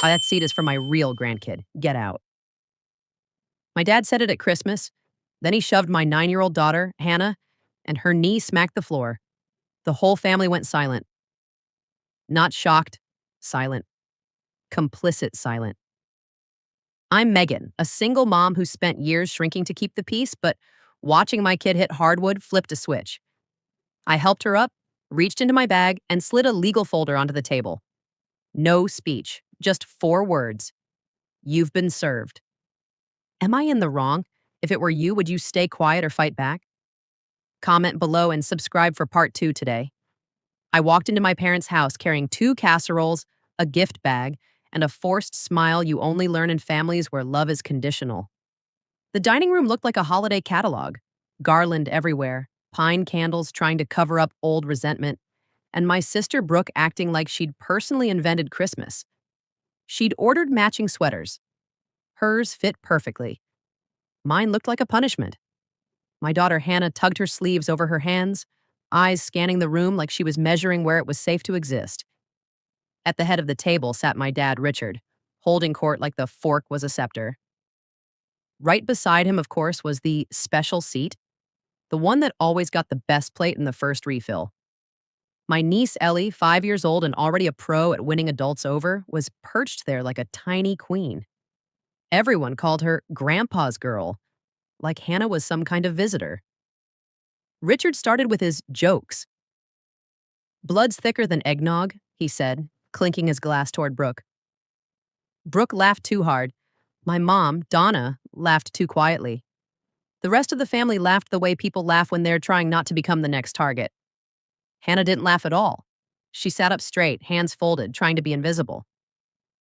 That seat is for my real grandkid. Get out. My dad said it at Christmas. Then he shoved my 9-year-old daughter, Hannah, and her knee smacked the floor. The whole family went silent. Not shocked, silent. Complicit silent. I'm Megan, a single mom who spent years shrinking to keep the peace, but watching my kid hit hardwood flipped a switch. I helped her up, reached into my bag, and slid a legal folder onto the table. No speech, just 4 words. You've been served. Am I in the wrong? If it were you, would you stay quiet or fight back? Comment below and subscribe for part 2 today. I walked into my parents' house carrying 2 casseroles, a gift bag, and a forced smile you only learn in families where love is conditional. The dining room looked like a holiday catalog, garland everywhere, pine candles trying to cover up old resentment, and my sister Brooke acting like she'd personally invented Christmas. She'd ordered matching sweaters. Hers fit perfectly. Mine looked like a punishment. My daughter Hannah tugged her sleeves over her hands, eyes scanning the room like she was measuring where it was safe to exist. At the head of the table sat my dad, Richard, holding court like the fork was a scepter. Right beside him, of course, was the special seat, the one that always got the best plate in the first refill. My niece Ellie, 5 years old and already a pro at winning adults over, was perched there like a tiny queen. Everyone called her Grandpa's girl, like Hannah was some kind of visitor. Richard started with his jokes. Blood's thicker than eggnog, he said, clinking his glass toward Brooke. Brooke laughed too hard. My mom, Donna, laughed too quietly. The rest of the family laughed the way people laugh when they're trying not to become the next target. Hannah didn't laugh at all. She sat up straight, hands folded, trying to be invisible.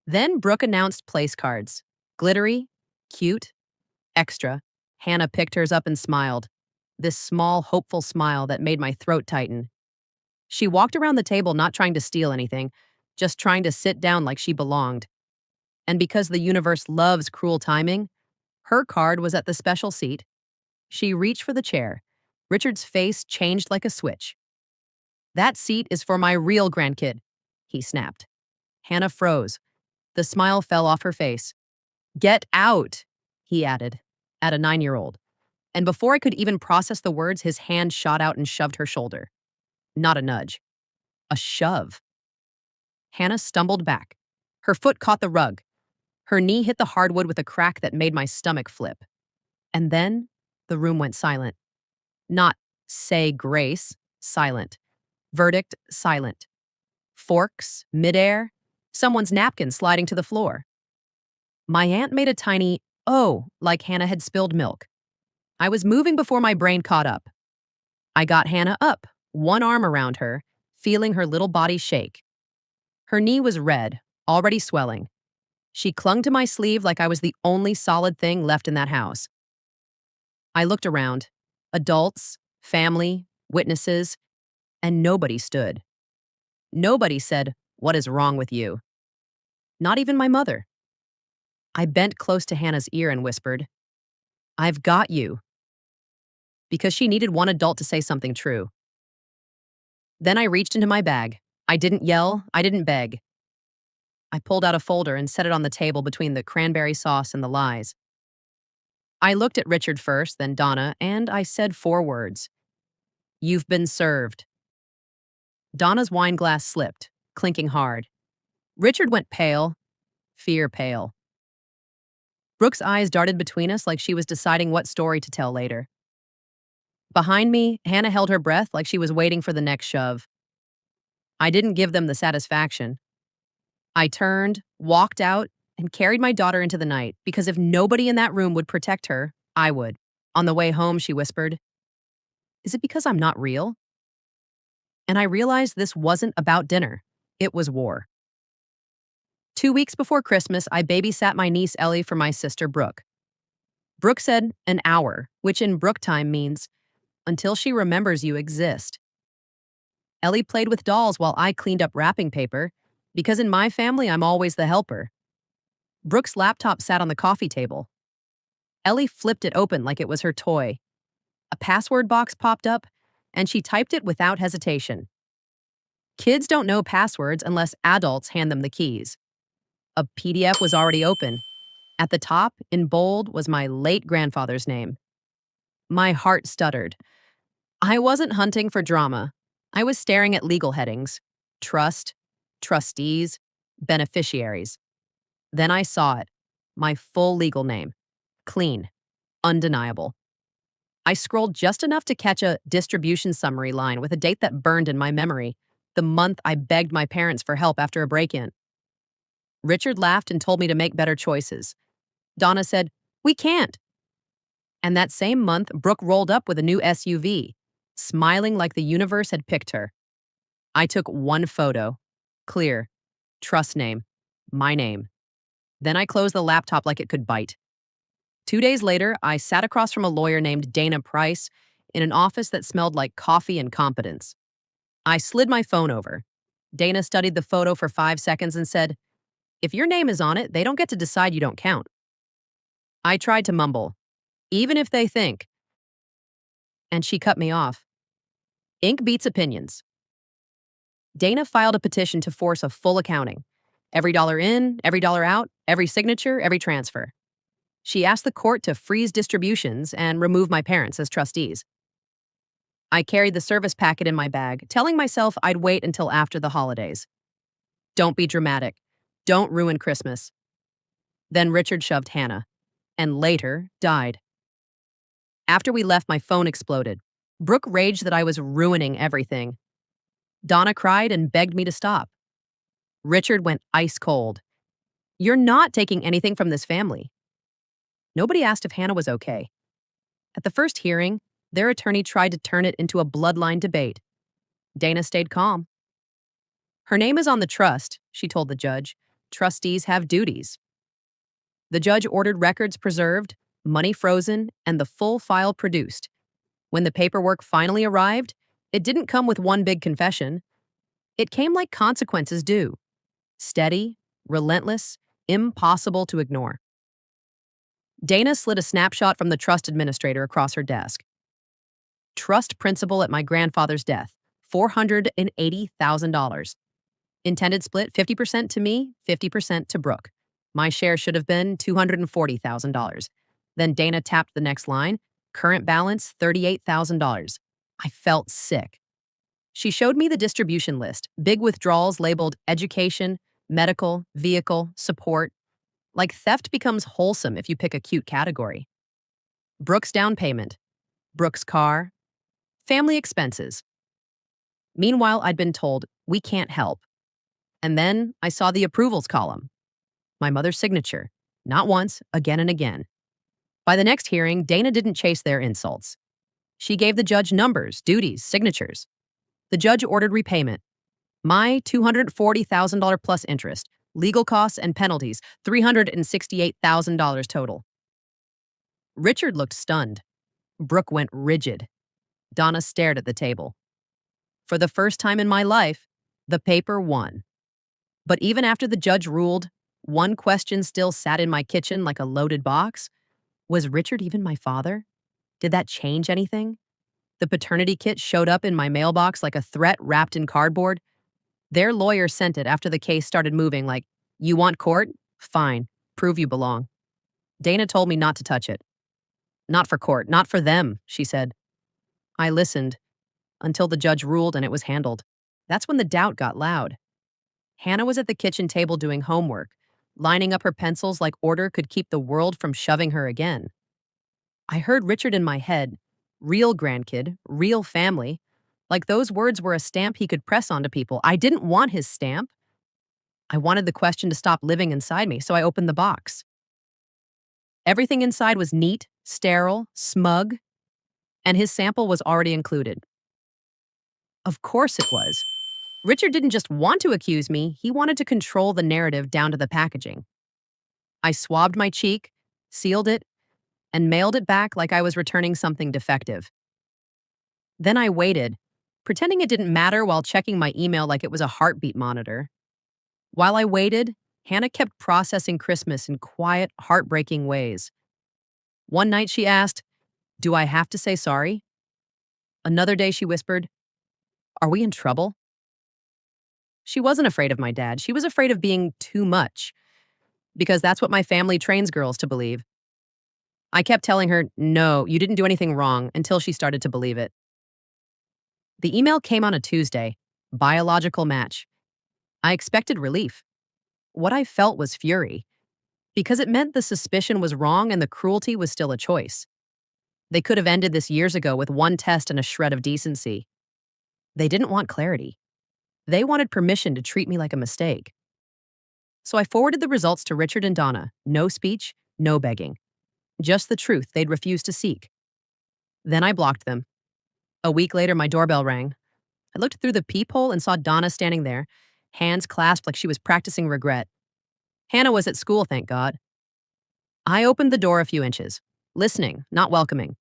Then Brooke announced place cards. Glittery, cute, extra. Hannah picked hers up and smiled. This small, hopeful smile that made my throat tighten. She walked around the table not trying to steal anything, just trying to sit down like she belonged. And because the universe loves cruel timing, her card was at the special seat. She reached for the chair. Richard's face changed like a switch. That seat is for my real grandkid, he snapped. Hannah froze. The smile fell off her face. Get out, he added, at a 9-year-old. And before I could even process the words, his hand shot out and shoved her shoulder. Not a nudge. A shove. Hannah stumbled back. Her foot caught the rug. Her knee hit the hardwood with a crack that made my stomach flip. And then the room went silent. Not say grace, silent. Verdict, silent. Forks, midair, someone's napkin sliding to the floor. My aunt made a tiny, oh, like Hannah had spilled milk. I was moving before my brain caught up. I got Hannah up, one arm around her, feeling her little body shake. Her knee was red, already swelling. She clung to my sleeve like I was the only solid thing left in that house. I looked around. Adults, family, witnesses, and nobody stood. Nobody said, "What is wrong with you?" Not even my mother. I bent close to Hannah's ear and whispered, "I've got you." Because she needed one adult to say something true. Then I reached into my bag. I didn't yell, I didn't beg. I pulled out a folder and set it on the table between the cranberry sauce and the lies. I looked at Richard first, then Donna, and I said 4 words. You've been served. Donna's wine glass slipped, clinking hard. Richard went pale, fear pale. Brooke's eyes darted between us like she was deciding what story to tell later. Behind me, Hannah held her breath like she was waiting for the next shove. I didn't give them the satisfaction. I turned, walked out, and carried my daughter into the night because if nobody in that room would protect her, I would. On the way home, she whispered, "Is it because I'm not real?" And I realized this wasn't about dinner. It was war. 2 weeks before Christmas, I babysat my niece Ellie for my sister Brooke. Brooke said an hour, which in Brooke time means until she remembers you exist. Ellie played with dolls while I cleaned up wrapping paper, because in my family, I'm always the helper. Brooke's laptop sat on the coffee table. Ellie flipped it open like it was her toy. A password box popped up, and she typed it without hesitation. Kids don't know passwords unless adults hand them the keys. A PDF was already open. At the top, in bold, was my late grandfather's name. My heart stuttered. I wasn't hunting for drama. I was staring at legal headings: trust, trustees, beneficiaries. Then I saw it. My full legal name. Clean. Undeniable. I scrolled just enough to catch a distribution summary line with a date that burned in my memory: the month I begged my parents for help after a break in. Richard laughed and told me to make better choices. Donna said, "We can't." And that same month, Brooke rolled up with a new SUV, smiling like the universe had picked her. I took one photo. Clear. Trust name. My name. Then I closed the laptop like it could bite. 2 days later, I sat across from a lawyer named Dana Price in an office that smelled like coffee and competence. I slid my phone over. Dana studied the photo for 5 seconds and said, "If your name is on it, they don't get to decide you don't count." I tried to mumble, "Even if they think," and she cut me off. Ink beats opinions. Dana filed a petition to force a full accounting. Every dollar in, every dollar out, every signature, every transfer. She asked the court to freeze distributions and remove my parents as trustees. I carried the service packet in my bag, telling myself I'd wait until after the holidays. Don't be dramatic. Don't ruin Christmas. Then Richard shoved Hannah, and later died. After we left, my phone exploded. Brooke raged that I was ruining everything. Donna cried and begged me to stop. Richard went ice cold. "You're not taking anything from this family." Nobody asked if Hannah was okay. At the first hearing, their attorney tried to turn it into a bloodline debate. Dana stayed calm. "Her name is on the trust," she told the judge. "Trustees have duties." The judge ordered records preserved, money frozen, and the full file produced. When the paperwork finally arrived, it didn't come with one big confession. It came like consequences do: steady, relentless, impossible to ignore. Dana slid a snapshot from the trust administrator across her desk. Trust principal at my grandfather's death, $480,000. Intended split 50% to me, 50% to Brooke. My share should have been $240,000. Then Dana tapped the next line: current balance $38,000. I felt sick. She showed me the distribution list: big withdrawals labeled education, medical, vehicle, support. Like theft becomes wholesome if you pick a cute category. Brooke's down payment, Brooke's car, family expenses. Meanwhile, I'd been told, "We can't help." And then I saw the approvals column. My mother's signature. Not once, again and again. By the next hearing, Dana didn't chase their insults. She gave the judge numbers, duties, signatures. The judge ordered repayment. My $240,000 plus interest, legal costs and penalties, $368,000 total. Richard looked stunned. Brooke went rigid. Donna stared at the table. For the first time in my life, the paper won. But even after the judge ruled, one question still sat in my kitchen like a loaded box. Was Richard even my father? Did that change anything? The paternity kit showed up in my mailbox like a threat wrapped in cardboard. Their lawyer sent it after the case started moving, like, "You want court? Fine. Prove you belong." Dana told me not to touch it. "Not for court, not for them," she said. I listened until the judge ruled and it was handled. That's when the doubt got loud. Hannah was at the kitchen table doing homework, lining up her pencils like order could keep the world from shoving her again. I heard Richard in my head: real grandkid, real family. Like those words were a stamp he could press onto people. I didn't want his stamp. I wanted the question to stop living inside me, so I opened the box. Everything inside was neat, sterile, smug, and his sample was already included. Of course it was. Richard didn't just want to accuse me, he wanted to control the narrative down to the packaging. I swabbed my cheek, sealed it, and mailed it back like I was returning something defective. Then I waited, pretending it didn't matter while checking my email like it was a heartbeat monitor. While I waited, Hannah kept processing Christmas in quiet, heartbreaking ways. One night she asked, "Do I have to say sorry?" Another day she whispered, "Are we in trouble?" She wasn't afraid of my dad. She was afraid of being too much. because that's what my family trains girls to believe. I kept telling her, no, you didn't do anything wrong, until she started to believe it. The email came on a Tuesday. Biological match. I expected relief. What I felt was fury, because it meant the suspicion was wrong and the cruelty was still a choice. They could have ended this years ago with one test and a shred of decency. They didn't want clarity. They wanted permission to treat me like a mistake. So I forwarded the results to Richard and Donna. No speech, no begging. Just the truth they'd refused to seek. Then I blocked them. A week later, my doorbell rang. I looked through the peephole and saw Donna standing there, hands clasped like she was practicing regret. Hannah was at school, thank God. I opened the door a few inches, listening, not welcoming.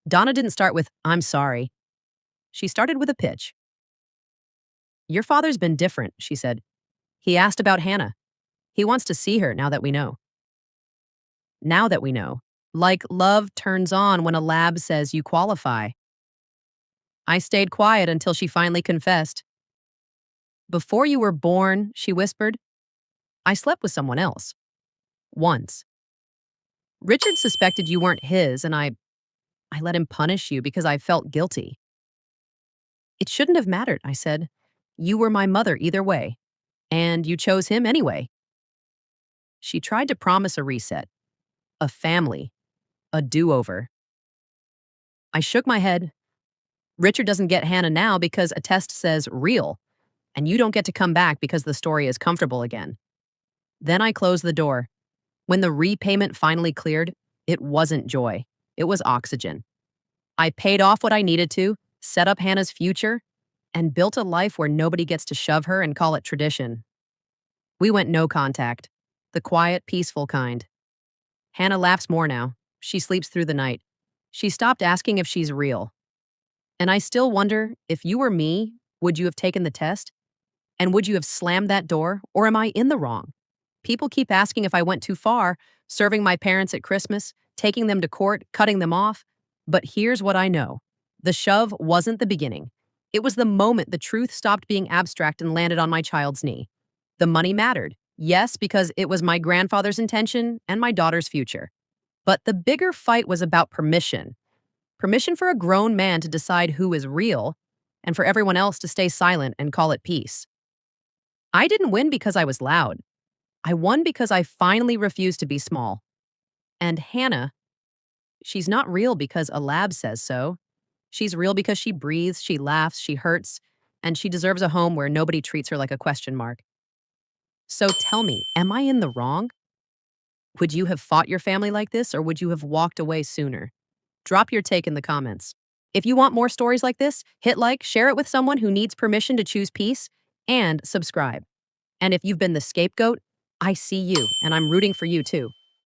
Donna didn't start with, I'm sorry. She started with a pitch. Your father's been different, she said. He asked about Hannah. He wants to see her now that we know. Now that we know. Like love turns on when a lab says you qualify. I stayed quiet until she finally confessed. Before you were born, she whispered, I slept with someone else. Once. Richard suspected you weren't his, and I let him punish you because I felt guilty. It shouldn't have mattered, I said. You were my mother either way, and you chose him anyway. She tried to promise a reset, a family, a do-over. I shook my head. Richard doesn't get Hannah now because a test says real, and you don't get to come back because the story is comfortable again. Then I closed the door. When the repayment finally cleared, it wasn't joy. It was oxygen. I paid off what I needed to, set up Hannah's future, and built a life where nobody gets to shove her and call it tradition. We went no contact, the quiet, peaceful kind. Hannah laughs more now. She sleeps through the night. She stopped asking if she's real. And I still wonder, if you were me, would you have taken the test? And would you have slammed that door, or am I in the wrong? People keep asking if I went too far, serving my parents at Christmas, taking them to court, cutting them off. But here's what I know. The shove wasn't the beginning. It was the moment the truth stopped being abstract and landed on my child's knee. The money mattered. Yes, because it was my grandfather's intention and my daughter's future. But the bigger fight was about permission. Permission for a grown man to decide who is real, and for everyone else to stay silent and call it peace. I didn't win because I was loud. I won because I finally refused to be small. And Hannah, she's not real because a lab says so. She's real because she breathes, she laughs, she hurts, and she deserves a home where nobody treats her like a question mark. So tell me, am I in the wrong? Would you have fought your family like this, or would you have walked away sooner? Drop your take in the comments. If you want more stories like this, hit like, share it with someone who needs permission to choose peace, and subscribe. And if you've been the scapegoat, I see you, and I'm rooting for you too.